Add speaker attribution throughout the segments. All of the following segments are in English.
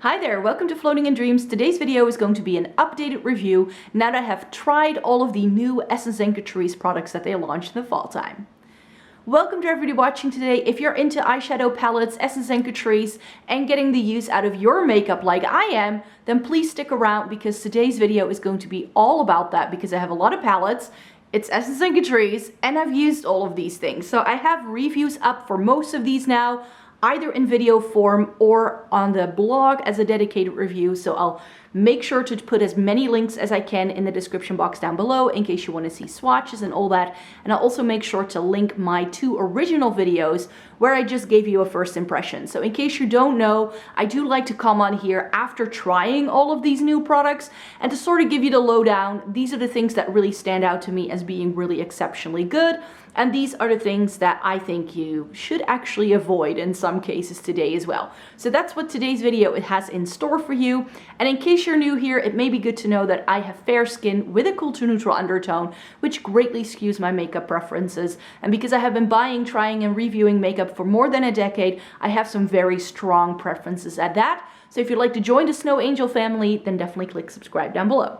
Speaker 1: Hi there, welcome to Floating in Dreams. Today's video is going to be an updated review now that I have tried all of the new Essence and Catrice products that they launched in the fall time. Welcome to everybody watching today. If you're into eyeshadow palettes, Essence and Catrice, and getting the use out of your makeup like I am, then please stick around because today's video is going to be all about that because I have a lot of palettes. It's Essence and Catrice, and I've used all of these things. So I have reviews up for most of these now, either in video form or on the blog as a dedicated review. So I'll make sure to put as many links as I can in the description box down below in case you want to see swatches and all that. And I'll also make sure to link my two original videos where I just gave you a first impression. So in case you don't know, I do like to come on here after trying all of these new products and to sort of give you the lowdown. These are the things that really stand out to me as being really exceptionally good. And these are the things that I think you should actually avoid in some cases today as well. So that's what today's video has in store for you. And in case you're new here, it may be good to know that I have fair skin with a cool to neutral undertone, which greatly skews my makeup preferences. And because I have been buying, trying, and reviewing makeup for more than a decade, I have some very strong preferences at that. So if you'd like to join the Snow Angel family, then definitely click subscribe down below.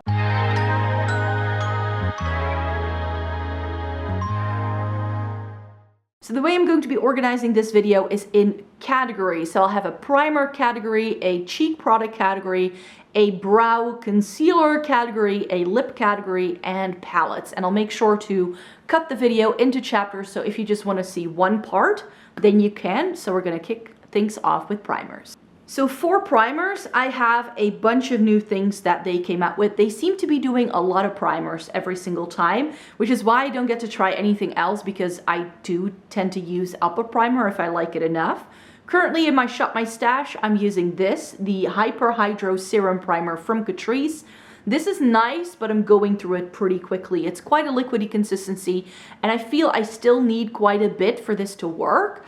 Speaker 1: So the way I'm going to be organizing this video is in categories. So I'll have a primer category, a cheek product category, a brow concealer category, a lip category, and palettes. And I'll make sure to cut the video into chapters. So if you just want to see one part, then you can. So we're going to kick things off with primers. So for primers, I have a bunch of new things that they came out with. They seem to be doing a lot of primers every single time, which is why I don't get to try anything else because I do tend to use up a primer if I like it enough. Currently in my Shop My Stash, I'm using this, the Hyper Hydro Serum Primer from Catrice. This is nice, but I'm going through it pretty quickly. It's quite a liquidy consistency, and I feel I still need quite a bit for this to work.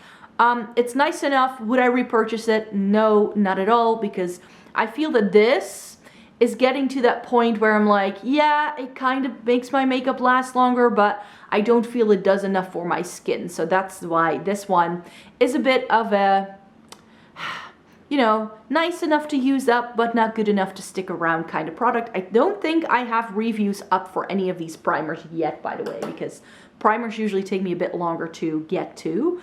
Speaker 1: It's nice enough. Would I repurchase it? No, not at all, because I feel that this is getting to that point where I'm like, yeah, it kind of makes my makeup last longer, but I don't feel it does enough for my skin. So that's why this one is a bit of a, you know, nice enough to use up, but not good enough to stick around kind of product. I don't think I have reviews up for any of these primers yet, by the way, because primers usually take me a bit longer to get to.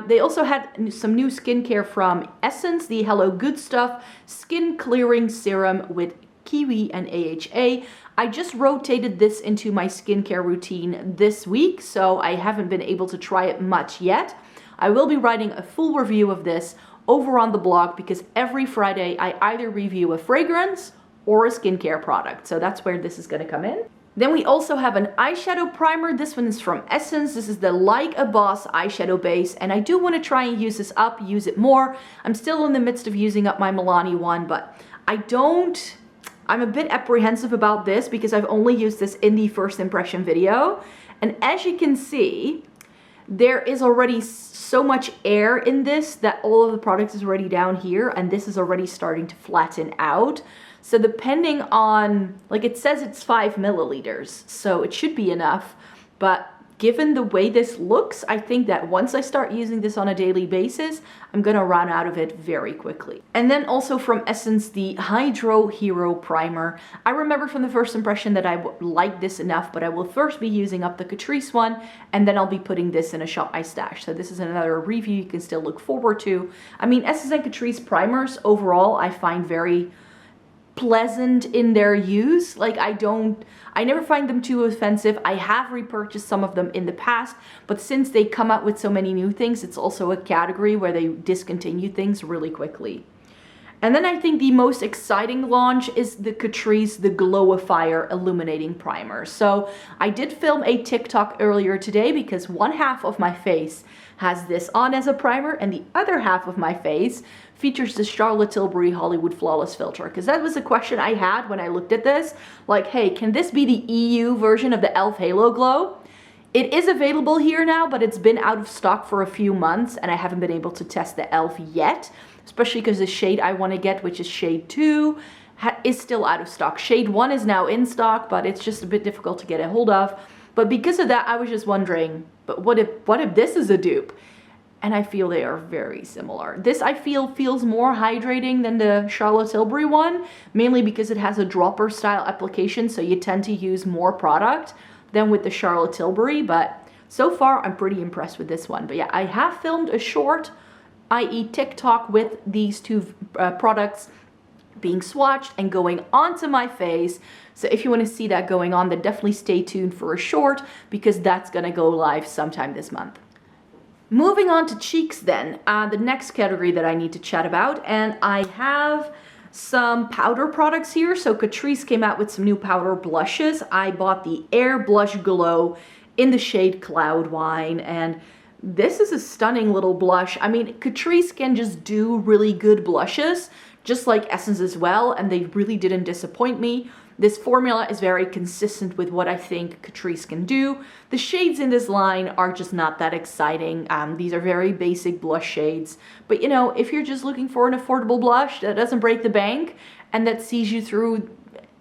Speaker 1: They also had some new skincare from Essence, the Hello Good Stuff Skin Clearing Serum with Kiwi and AHA. I just rotated this into my skincare routine this week, so I haven't been able to try it much yet. I will be writing a full review of this over on the blog because every Friday I either review a fragrance or a skincare product. So that's where this is going to come in. Then we also have an eyeshadow primer. This one is from Essence. This is the Like a Boss eyeshadow base, and I do want to try and use this up, use it more. I'm still in the midst of using up my Milani one, but I'm a bit apprehensive about this because I've only used this in the first impression video. And as you can see, there is already so much air in this that all of the product is already down here, and this is already starting to flatten out. So depending on, like it says it's 5 milliliters, so it should be enough. But given the way this looks, I think that once I start using this on a daily basis, I'm gonna run out of it very quickly. And then also from Essence, the Hydro Hero Primer. I remember from the first impression that I liked this enough, but I will first be using up the Catrice one, and then I'll be putting this in a Shop My Stash. So this is another review you can still look forward to. I mean, Essence and Catrice primers overall, I find very pleasant in their use. Like I never find them too offensive. I have repurchased some of them in the past, but since they come out with so many new things, it's also a category where they discontinue things really quickly. And then I think the most exciting launch is the Catrice The Glowifier Illuminating Primer. So I did film a TikTok earlier today because one half of my face has this on as a primer and the other half of my face features the Charlotte Tilbury Hollywood Flawless Filter. Because that was a question I had when I looked at this. Like, hey, can this be the EU version of the e.l.f. Halo Glow? It is available here now, but it's been out of stock for a few months and I haven't been able to test the e.l.f. yet. Especially because the shade I want to get, which is shade 2, is still out of stock. Shade 1 is now in stock, but it's just a bit difficult to get a hold of. But because of that, I was just wondering, but what if this is a dupe? and I feel they are very similar. This I feel feels more hydrating than the Charlotte Tilbury one, mainly because it has a dropper style application, so you tend to use more product than with the Charlotte Tilbury, but so far I'm pretty impressed with this one. But yeah, I have filmed a short, i.e. TikTok, with these two products being swatched and going onto my face. So if you want to see that going on, then definitely stay tuned for a short, because that's gonna go live sometime this month. Moving on to cheeks then, the next category that I need to chat about, and I have some powder products here. So Catrice came out with some new powder blushes. I bought the Air Blush Glow in the shade Cloud Wine, and this is a stunning little blush. I mean, Catrice can just do really good blushes, just like Essence as well, and they really didn't disappoint me. This formula is very consistent with what I think Catrice can do. The shades in this line are just not that exciting. These are very basic blush shades. But you know, if you're just looking for an affordable blush that doesn't break the bank and that sees you through,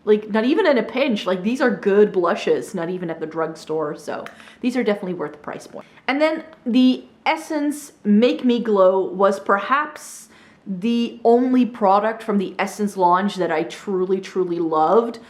Speaker 1: like, not even in a pinch, like, these are good blushes, not even at the drugstore. So these are definitely worth the price point. And then the Essence Make Me Glow was perhaps the only product from the Essence launch that I truly loved.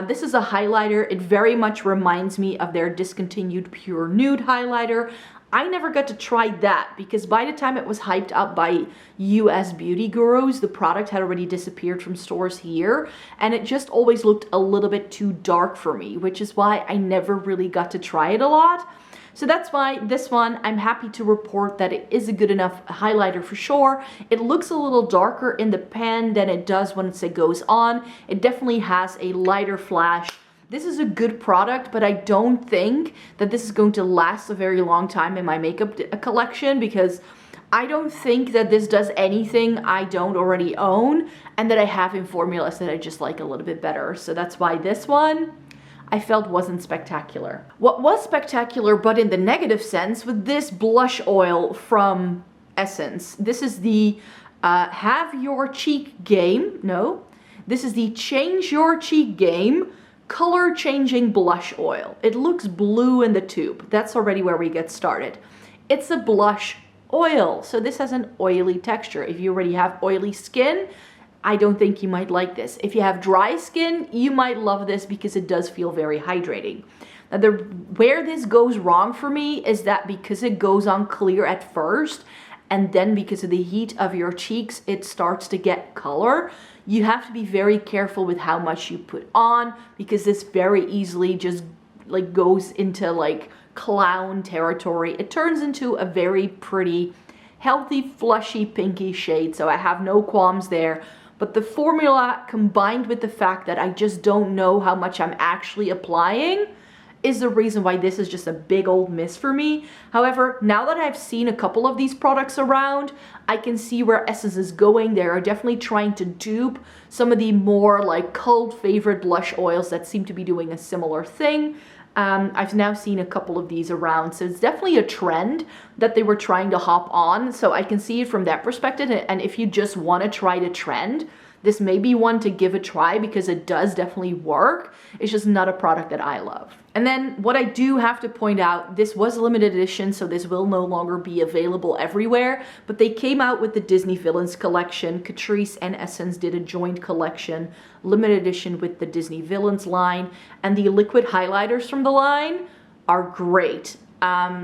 Speaker 1: This is a highlighter. It very much reminds me of their discontinued Pure Nude highlighter. I never got to try that because by the time it was hyped up by US beauty gurus, the product had already disappeared from stores here, and it just always looked a little bit too dark for me, which is why I never really got to try it a lot. So that's why this one, I'm happy to report that it is a good enough highlighter for sure. It looks a little darker in the pan than it does once it goes on. It definitely has a lighter flash. This is a good product, but I don't think that this is going to last a very long time in my makeup collection, because I don't think that this does anything I don't already own and that I have in formulas that I just like a little bit better. So that's why this one I felt wasn't spectacular. What was spectacular, but in the negative sense, with this blush oil from Essence. This is the Have Your Cheek Game. No, this is the Change Your Cheek Game Color Changing Blush Oil. It looks blue in the tube. That's already where we get started. It's a blush oil, so this has an oily texture. If you already have oily skin, I don't think you might like this. If you have dry skin, you might love this because it does feel very hydrating. Now, where this goes wrong for me is that because it goes on clear at first, and then because of the heat of your cheeks, it starts to get color. You have to be very careful with how much you put on, because this very easily just like goes into like clown territory. It turns into a very pretty, healthy, flushy, pinky shade, so I have no qualms there. But the formula, combined with the fact that I just don't know how much I'm actually applying, is the reason why this is just a big old miss for me. However, now that I've seen a couple of these products around, I can see where Essence is going. They are definitely trying to dupe some of the more like cult favorite blush oils that seem to be doing a similar thing. I've now seen a couple of these around, so it's definitely a trend that they were trying to hop on, so I can see it from that perspective. And if you just want to try the trend, this may be one to give a try because it does definitely work. It's just not a product that I love. And then what I do have to point out, this was a limited edition, so this will no longer be available everywhere, but they came out with the Disney Villains collection. Catrice and Essence did a joint collection, limited edition with the Disney Villains line, and the liquid highlighters from the line are great.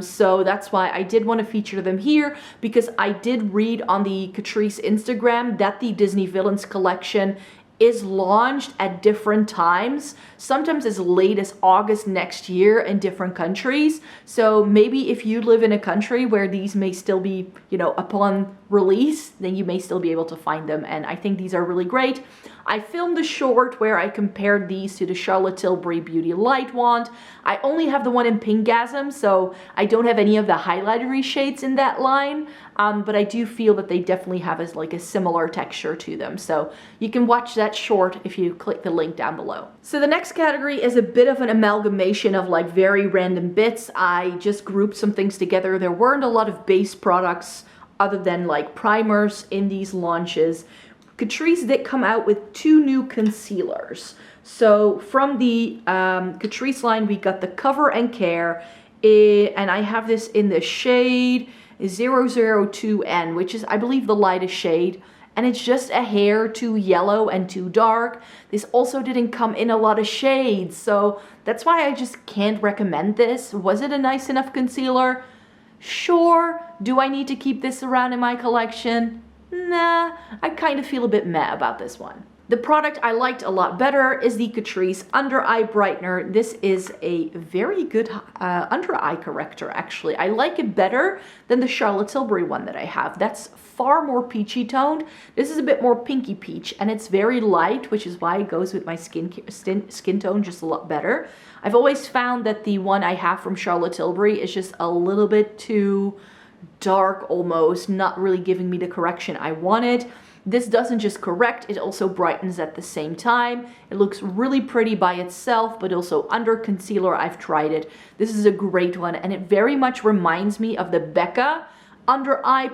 Speaker 1: So that's why I did want to feature them here, because I did read on the Catrice Instagram that the Disney Villains collection is launched at different times, sometimes as late as August next year in different countries. So maybe if you live in a country where these may still be, you know, upon release, then you may still be able to find them. And I think these are really great. I filmed a short where I compared these to the Charlotte Tilbury Beauty Light Wand. I only have the one in Pinkgasm, so I don't have any of the highlightery shades in that line, but I do feel that they definitely have a similar texture to them. So you can watch that short if you click the link down below. So the next category is a bit of an amalgamation of like very random bits. I just grouped some things together. There weren't a lot of base products other than like primers in these launches. Catrice did come out with 2 new concealers. So from the Catrice line, we got the Cover and Care, and I have this in the shade 002N, which is, I believe, the lightest shade. And it's just a hair too yellow and too dark. This also didn't come in a lot of shades, so that's why I just can't recommend this. Was it a nice enough concealer? Sure. Do I need to keep this around in my collection? Nah, I kind of feel a bit meh about this one. The product I liked a lot better is the Catrice Under Eye Brightener. This is a very good under eye corrector, actually. I like it better than the Charlotte Tilbury one that I have. That's far more peachy toned. This is a bit more pinky peach, and it's very light, which is why it goes with my skin tone just a lot better. I've always found that the one I have from Charlotte Tilbury is just a little bit too dark almost, not really giving me the correction I wanted. This doesn't just correct, it also brightens at the same time. It looks really pretty by itself, but also under concealer. I've tried it. This is a great one, and it very much reminds me of the Becca under eye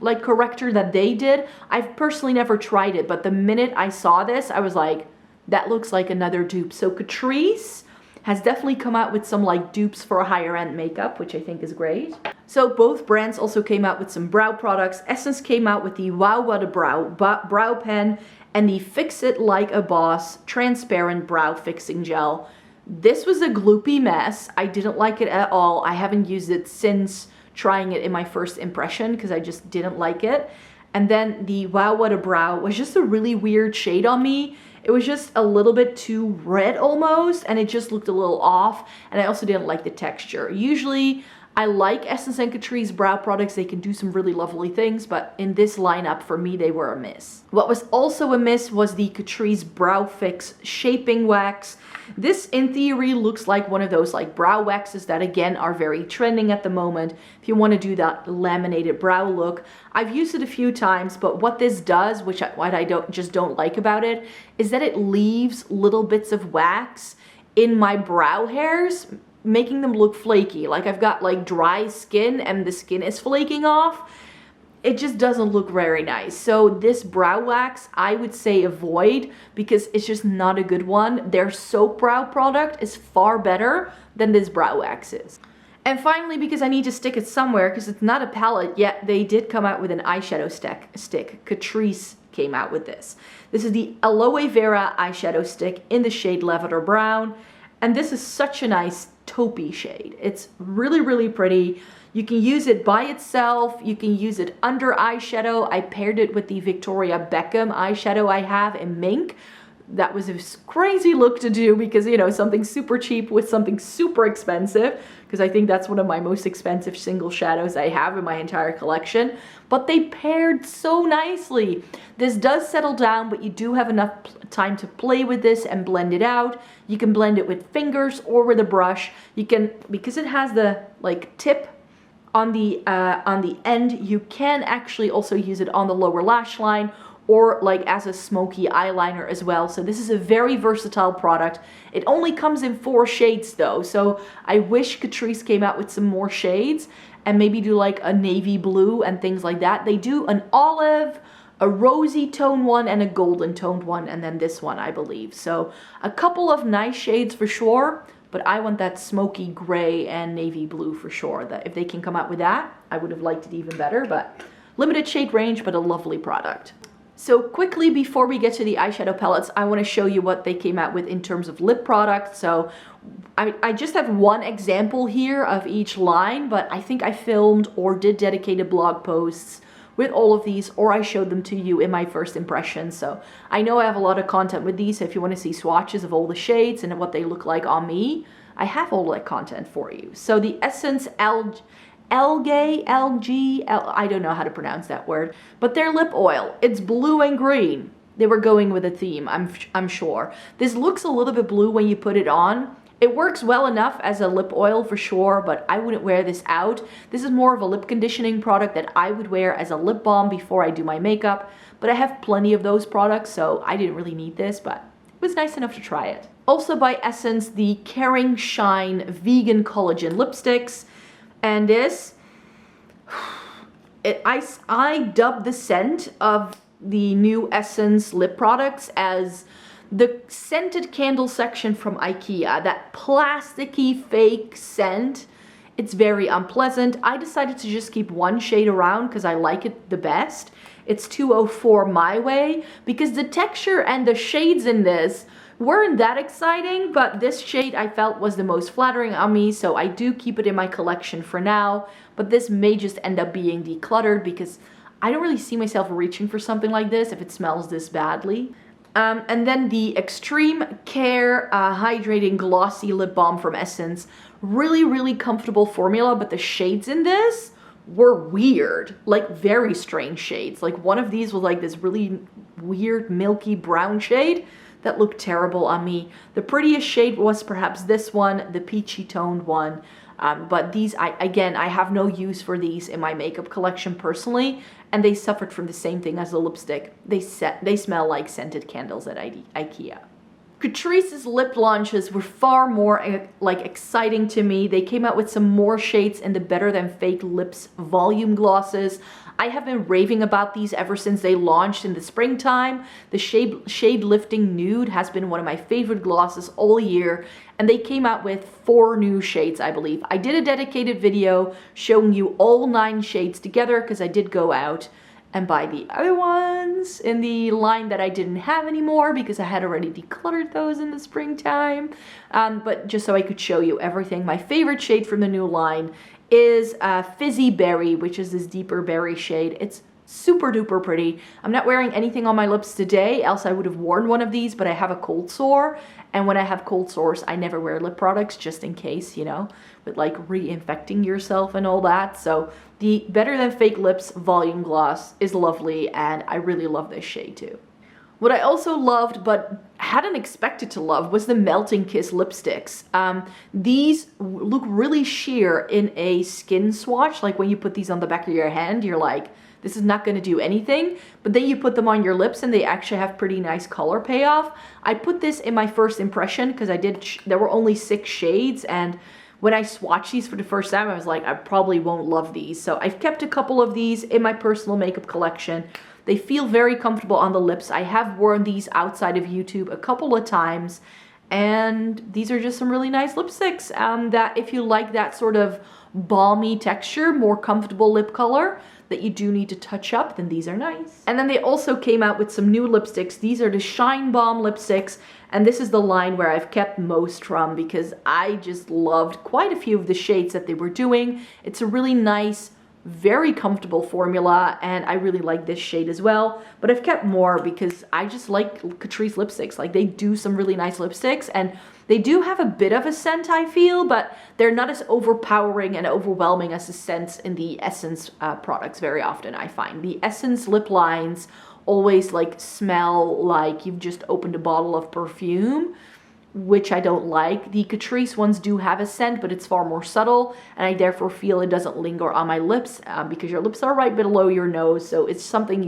Speaker 1: like corrector that they did. I've personally never tried it, but the minute I saw this, I was like, that looks like another dupe. So Catrice has definitely come out with some like dupes for a higher end makeup, which I think is great. So both brands also came out with some brow products. Essence came out with the Wow What a brow pen and the Fix It Like a Boss transparent brow fixing gel. This was a gloopy mess. I didn't like it at all. I haven't used it since trying it in my first impression because I just didn't like it. And then the Wow What a Brow was just a really weird shade on me. It was just a little bit too red almost, and it just looked a little off, and I also didn't like the texture. Usually, I like Essence and Catrice brow products. They can do some really lovely things, but in this lineup, for me, they were a miss. What was also a miss was the Catrice Brow Fix Shaping Wax. This, in theory, looks like one of those like brow waxes that, again, are very trending at the moment. If you want to do that laminated brow look, I've used it a few times, but what this does, what I don't like about it, is that it leaves little bits of wax in my brow hairs, making them look flaky. Like I've got like dry skin and the skin is flaking off. It just doesn't look very nice. So this brow wax, I would say avoid because it's just not a good one. Their soap brow product is far better than this brow wax is. And finally, because I need to stick it somewhere because it's not a palette yet, they did come out with an eyeshadow stick. Catrice came out with this. This is the Aloe Vera eyeshadow stick in the shade Lavender Brown. And this is such a nice taupey shade. It's really, really pretty. You can use it by itself. You can use it under eyeshadow. I paired it with the Victoria Beckham eyeshadow I have in Mink. That was a crazy look to do because, you know, something super cheap with something super expensive, because I think that's one of my most expensive single shadows I have in my entire collection. But they paired so nicely. This does settle down, but you do have enough time to play with this and blend it out. You can blend it with fingers or with a brush. You can, because it has the like tip on the end, you can actually also use it on the lower lash line or like as a smoky eyeliner as well. So this is a very versatile product. It only comes in 4 shades though, so I wish Catrice came out with some more shades and maybe do like a navy blue and things like that. They do an olive, a rosy tone one, and a golden toned one, and then this one, I believe. So a couple of nice shades for sure, but I want that smoky gray and navy blue for sure. That if they can come out with that, I would have liked it even better, but limited shade range, but a lovely product. So quickly before we get to the eyeshadow palettes, I want to show you what they came out with in terms of lip products. So I just have one example here of each line, but I think I filmed or did dedicated blog posts with all of these, or I showed them to you in my first impression. So I know I have a lot of content with these, so if you want to see swatches of all the shades and what they look like on me, I have all that content for you. So the Essence I don't know how to pronounce that word, but their lip oil, it's blue and green. They were going with a theme, I'm sure. This looks a little bit blue when you put it on. It works well enough as a lip oil for sure, but I wouldn't wear this out. This is more of a lip conditioning product that I would wear as a lip balm before I do my makeup, but I have plenty of those products, so I didn't really need this, but it was nice enough to try it. Also by Essence, the Caring Shine Vegan Collagen Lipsticks, and this, I dubbed the scent of the new Essence lip products as the scented candle section from IKEA. That plasticky fake scent It's very unpleasant. I decided to just keep one shade around because I like it the best. It's 204 My Way, because the texture and the shades in this weren't that exciting, but this shade I felt was the most flattering on me, so I do keep it in my collection for now. But this may just end up being decluttered because I don't really see myself reaching for something like this if it smells this badly. And then the Extreme Care Hydrating Glossy Lip Balm from Essence. Really, really comfortable formula, but the shades in this were weird, like very strange shades. Like one of these was like this really weird milky brown shade that looked terrible on me. The prettiest shade was perhaps this one, the peachy toned one. But these, I have no use for these in my makeup collection personally, and they suffered from the same thing as the lipstick. They smell like scented candles at IKEA. Catrice's lip launches were far more like exciting to me. They came out with some more shades in the Better Than Fake Lips volume glosses. I have been raving about these ever since they launched in the springtime. The Shade Lifting Nude has been one of my favorite glosses all year, and they came out with 4 new shades, I believe. I did a dedicated video showing you all 9 shades together because I did go out and buy the other ones in the line that I didn't have anymore because I had already decluttered those in the springtime. But just so I could show you everything. My favorite shade from the new line is Fizzy Berry, which is this deeper berry shade. It's super duper pretty. I'm not wearing anything on my lips today, else I would have worn one of these, but I have a cold sore, and when I have cold sores, I never wear lip products just in case, you know, with like reinfecting yourself and all that. So the Better Than Fake Lips volume gloss is lovely, and I really love this shade too. What I also loved, but hadn't expected to love, was the Melting Kiss lipsticks. These look really sheer in a skin swatch. Like when you put these on the back of your hand, you're like, this is not going to do anything. But then you put them on your lips and they actually have pretty nice color payoff. I put this in my first impression because there were only 6 shades, and when I swatched these for the first time, I was like, I probably won't love these. So I've kept a couple of these in my personal makeup collection. They feel very comfortable on the lips. I have worn these outside of YouTube a couple of times, and these are just some really nice lipsticks that if you like that sort of balmy texture, more comfortable lip color that you do need to touch up, then these are nice. And then they also came out with some new lipsticks. These are the Shine Balm lipsticks, and this is the line where I've kept most from because I just loved quite a few of the shades that they were doing. It's a really nice, very comfortable formula, and I really like this shade as well, but I've kept more because I just like Catrice lipsticks. Like, they do some really nice lipsticks, and they do have a bit of a scent, I feel, but they're not as overpowering and overwhelming as the scents in the Essence products very often, I find. The Essence lip lines always like smell like you've just opened a bottle of perfume, which I don't like. The Catrice ones do have a scent, but it's far more subtle, and I therefore feel it doesn't linger on my lips because your lips are right below your nose, so it's something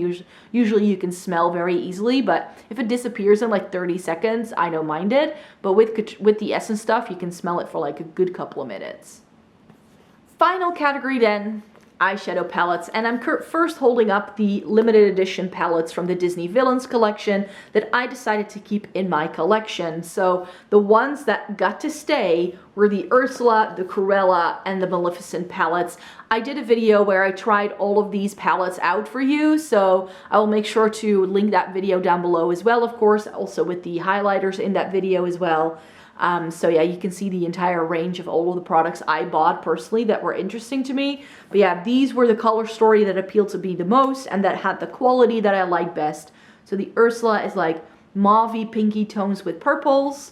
Speaker 1: usually you can smell very easily, but if it disappears in like 30 seconds, I don't mind it. But with the Essence stuff, you can smell it for like a good couple of minutes. Final category then, eyeshadow palettes, and I'm first holding up the limited edition palettes from the Disney Villains collection that I decided to keep in my collection. So the ones that got to stay were the Ursula, the Cruella, and the Maleficent palettes. I did a video where I tried all of these palettes out for you, so I will make sure to link that video down below as well, of course, also with the highlighters in that video as well. So yeah, you can see the entire range of all of the products I bought personally that were interesting to me. But yeah, these were the color story that appealed to me the most and that had the quality that I liked best. So the Ursula is like mauvey pinky tones with purples.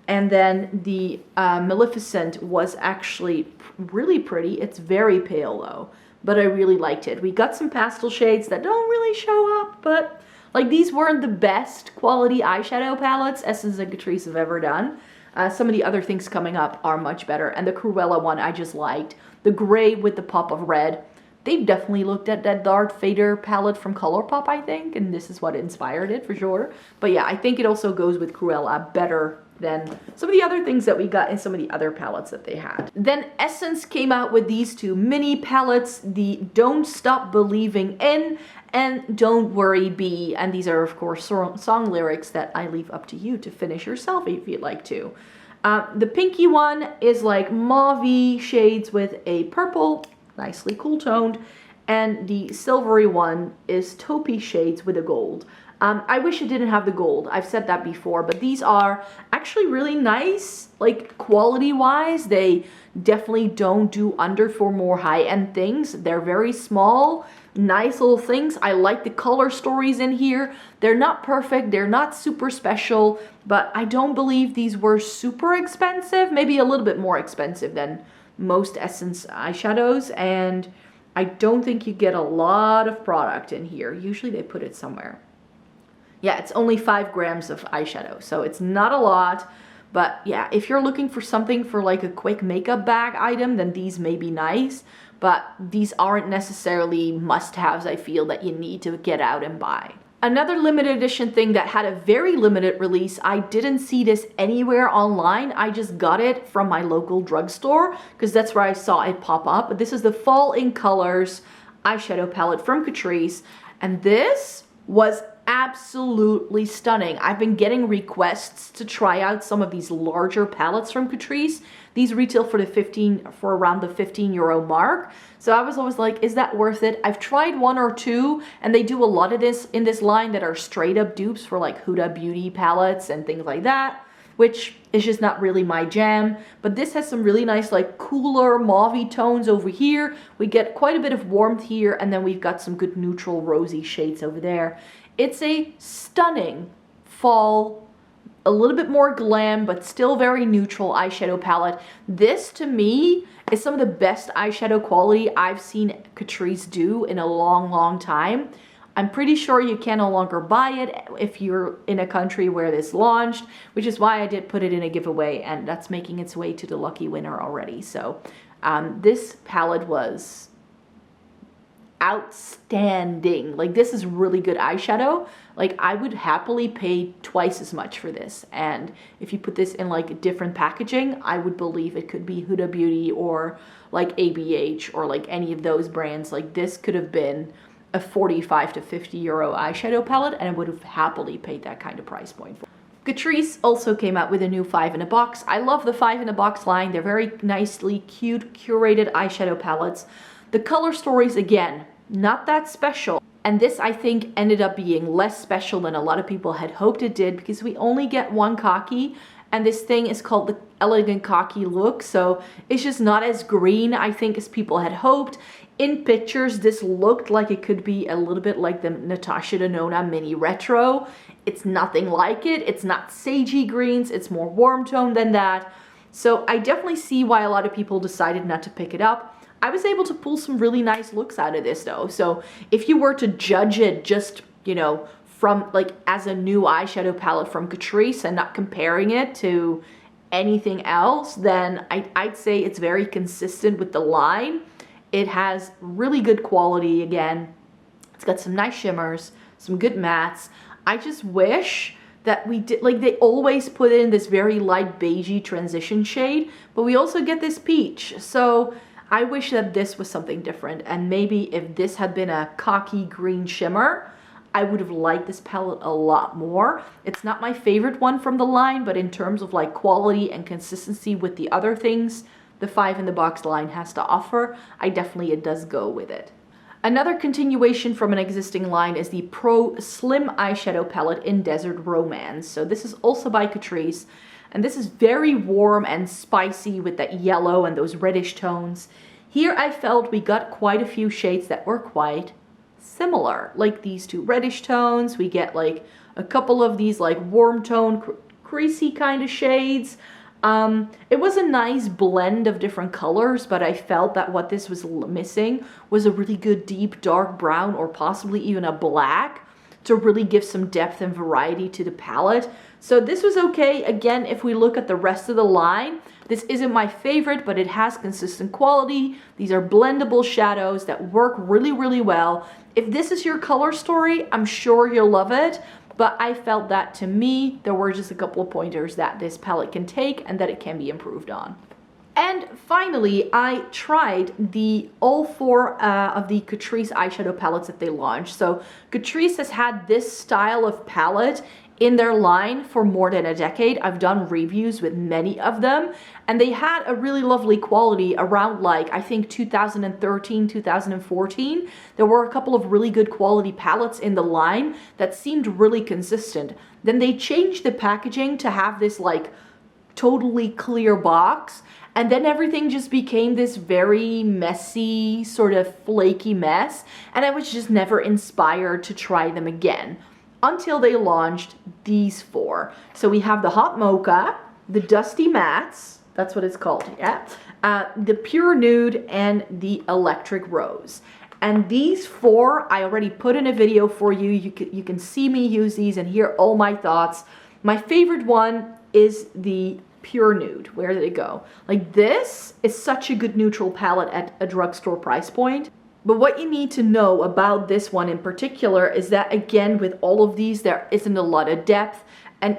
Speaker 1: And then the Maleficent was actually really pretty. It's very pale though, but I really liked it. We got some pastel shades that don't really show up, but like these weren't the best quality eyeshadow palettes Essence and Catrice have ever done. Some of the other things coming up are much better, and the Cruella one I just liked. The gray with the pop of red. They've definitely looked at that Darth Vader palette from ColourPop, I think, and this is what inspired it for sure. But yeah, I think it also goes with Cruella better than some of the other things that we got in some of the other palettes that they had. Then Essence came out with these 2 mini palettes, the Don't Stop Believing In and Don't Worry Be, and these are of course song lyrics that I leave up to you to finish yourself if you'd like to. The pinky one is like mauve shades with a purple, nicely cool toned, and the silvery one is taupey shades with a gold. I wish it didn't have the gold. I've said that before, but these are actually really nice, like quality wise. They definitely don't do under for more high-end things. They're very small, nice little things. I like the color stories in here. They're not perfect, they're not super special, but I don't believe these were super expensive. Maybe a little bit more expensive than most Essence eyeshadows, and I don't think you get a lot of product in here. Usually they put it somewhere. Yeah, it's only 5 grams of eyeshadow, so it's not a lot. But yeah, if you're looking for something for like a quick makeup bag item, then these may be nice. But these aren't necessarily must-haves, I feel, that you need to get out and buy. Another limited edition thing that had a very limited release, I didn't see this anywhere online. I just got it from my local drugstore because that's where I saw it pop up. But this is the Fall in Colors eyeshadow palette from Catrice. And this was absolutely stunning. I've been getting requests to try out some of these larger palettes from Catrice. These retail for around the 15 euro mark. So I was always like, is that worth it? I've tried 1 or 2, and they do a lot of this in this line that are straight up dupes for like Huda Beauty palettes and things like that, which is just not really my jam. But this has some really nice like cooler mauve tones over here. We get quite a bit of warmth here, and then we've got some good neutral rosy shades over there. It's a stunning fall, a little bit more glam, but still very neutral eyeshadow palette. This, to me, is some of the best eyeshadow quality I've seen Catrice do in a long, long time. I'm pretty sure you can no longer buy it if you're in a country where this launched, which is why I did put it in a giveaway, and that's making its way to the lucky winner already. So this palette was outstanding. Like, this is really good eyeshadow. Like, I would happily pay twice as much for this, and if you put this in like different packaging, I would believe it could be Huda Beauty or like ABH or like any of those brands. Like, this could have been a 45 to 50 euro eyeshadow palette, and I would have happily paid that kind of price point for. Catrice also came out with a new 5 in a box. I love the 5 in a box line. They're very nicely cute, curated eyeshadow palettes. The color stories, again, not that special. And this, I think, ended up being less special than a lot of people had hoped it did, because we only get one khaki, and this thing is called the Elegant Khaki Look, so it's just not as green, I think, as people had hoped. In pictures, this looked like it could be a little bit like the Natasha Denona Mini Retro. It's nothing like it. It's not sagey greens. It's more warm tone than that. So I definitely see why a lot of people decided not to pick it up. I was able to pull some really nice looks out of this though. So if you were to judge it just, you know, from like as a new eyeshadow palette from Catrice and not comparing it to anything else, then I'd say it's very consistent with the line. It has really good quality again. It's got some nice shimmers, some good mattes. I just wish that we did, like, they always put in this very light beigey transition shade, but we also get this peach. So I wish that this was something different, and maybe if this had been a khaki green shimmer, I would have liked this palette a lot more. It's not my favorite one from the line, but in terms of like quality and consistency with the other things the 5 in the box line has to offer, it does go with it. Another continuation from an existing line is the Pro Slim eyeshadow palette in Desert Romance. So this is also by Catrice, and this is very warm and spicy with that yellow and those reddish tones. Here I felt we got quite a few shades that were quite similar, like these two reddish tones. We get like a couple of these like warm tone, creasy kind of shades. It was a nice blend of different colors, but I felt that what this was missing was a really good deep dark brown or possibly even a black to really give some depth and variety to the palette. So this was okay. Again, if we look at the rest of the line, this isn't my favorite, but it has consistent quality. These are blendable shadows that work really, really well. If this is your color story, I'm sure you'll love it. But I felt that, to me, there were just a couple of pointers that this palette can take and that it can be improved on. And finally, I tried all four of the Catrice eyeshadow palettes that they launched. So Catrice has had this style of palette in their line for more than a decade. I've done reviews with many of them, and they had a really lovely quality around, like, I think 2013, 2014. There were a couple of really good quality palettes in the line that seemed really consistent. Then they changed the packaging to have this like totally clear box, and then everything just became this very messy, sort of flaky mess, and I was just never inspired to try them again until they launched these four. So we have the Hot Mocha, the Dusty Mattes, that's what it's called, yeah, the Pure Nude, and the Electric Rose. And these four I already put in a video for you. You can see me use these and hear all my thoughts. My favorite one is the Pure Nude. Where did it go? Like, this is such a good neutral palette at a drugstore price point. But what you need to know about this one in particular is that, again, with all of these, there isn't a lot of depth. And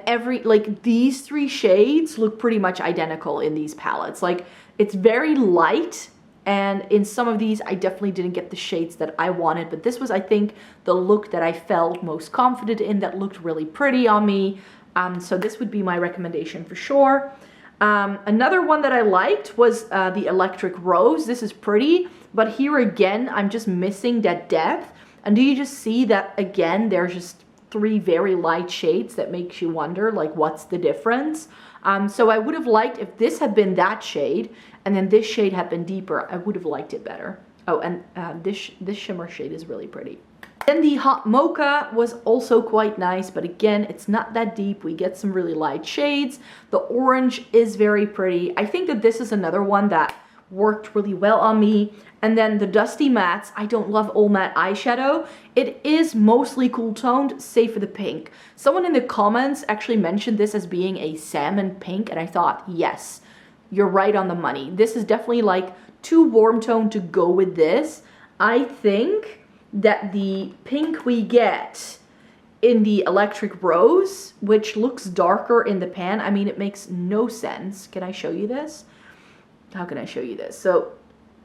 Speaker 1: these three shades look pretty much identical in these palettes. Like, it's very light. And in some of these, I definitely didn't get the shades that I wanted. But this was, I think, the look that I felt most confident in, that looked really pretty on me. So this would be my recommendation for sure. Another one that I liked was the Electric Rose. This is pretty, but here again, I'm just missing that depth. And do you just see that, again, there's just three very light shades that makes you wonder, like, what's the difference? So I would have liked if this had been that shade, and then this shade had been deeper, I would have liked it better. Oh, and this shimmer shade is really pretty. Then the Hot Mocha was also quite nice, but again, it's not that deep. We get some really light shades. The orange is very pretty. I think that this is another one that worked really well on me. And then the Dusty Mattes, I don't love all matte eyeshadow. It is mostly cool toned, save for the pink. Someone in the comments actually mentioned this as being a salmon pink, and I thought, yes, you're right on the money. This is definitely like too warm tone to go with this. I think that the pink we get in the Electric Rose, which looks darker in the pan, I mean, it makes no sense. Can I show you this? How can I show you this? So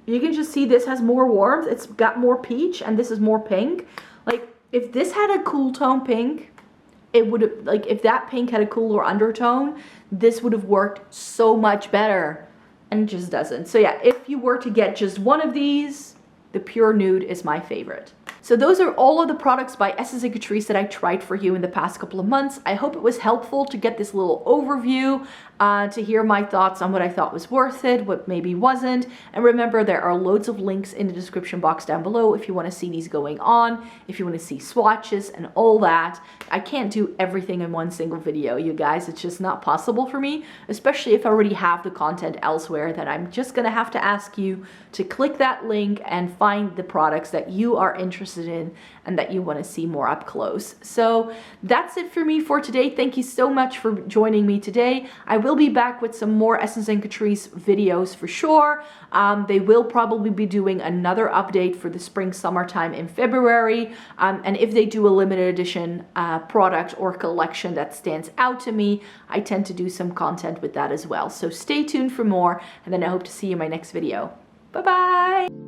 Speaker 1: you can just see this has more warmth. It's got more peach, and this is more pink. Like, if this had a cool tone pink, it would have, like, if that pink had a cooler undertone, this would have worked so much better, and it just doesn't. So yeah, if you were to get just one of these, the Pure Nude is my favorite. So those are all of the products by Essence and Catrice that I tried for you in the past couple of months. I hope it was helpful to get this little overview, to hear my thoughts on what I thought was worth it, what maybe wasn't. And remember, there are loads of links in the description box down below if you want to see these going on, if you want to see swatches and all that. I can't do everything in one single video, you guys. It's just not possible for me, especially if I already have the content elsewhere. That I'm just going to have to ask you to click that link and find the products that you are interested in and that you want to see more up close. So that's it for me for today. Thank you so much for joining me today. I will be back with some more Essence and Catrice videos for sure. They will probably be doing another update for the spring summertime in February. And if they do a limited edition product or collection that stands out to me, I tend to do some content with that as well. So stay tuned for more, and then I hope to see you in my next video. Bye-bye!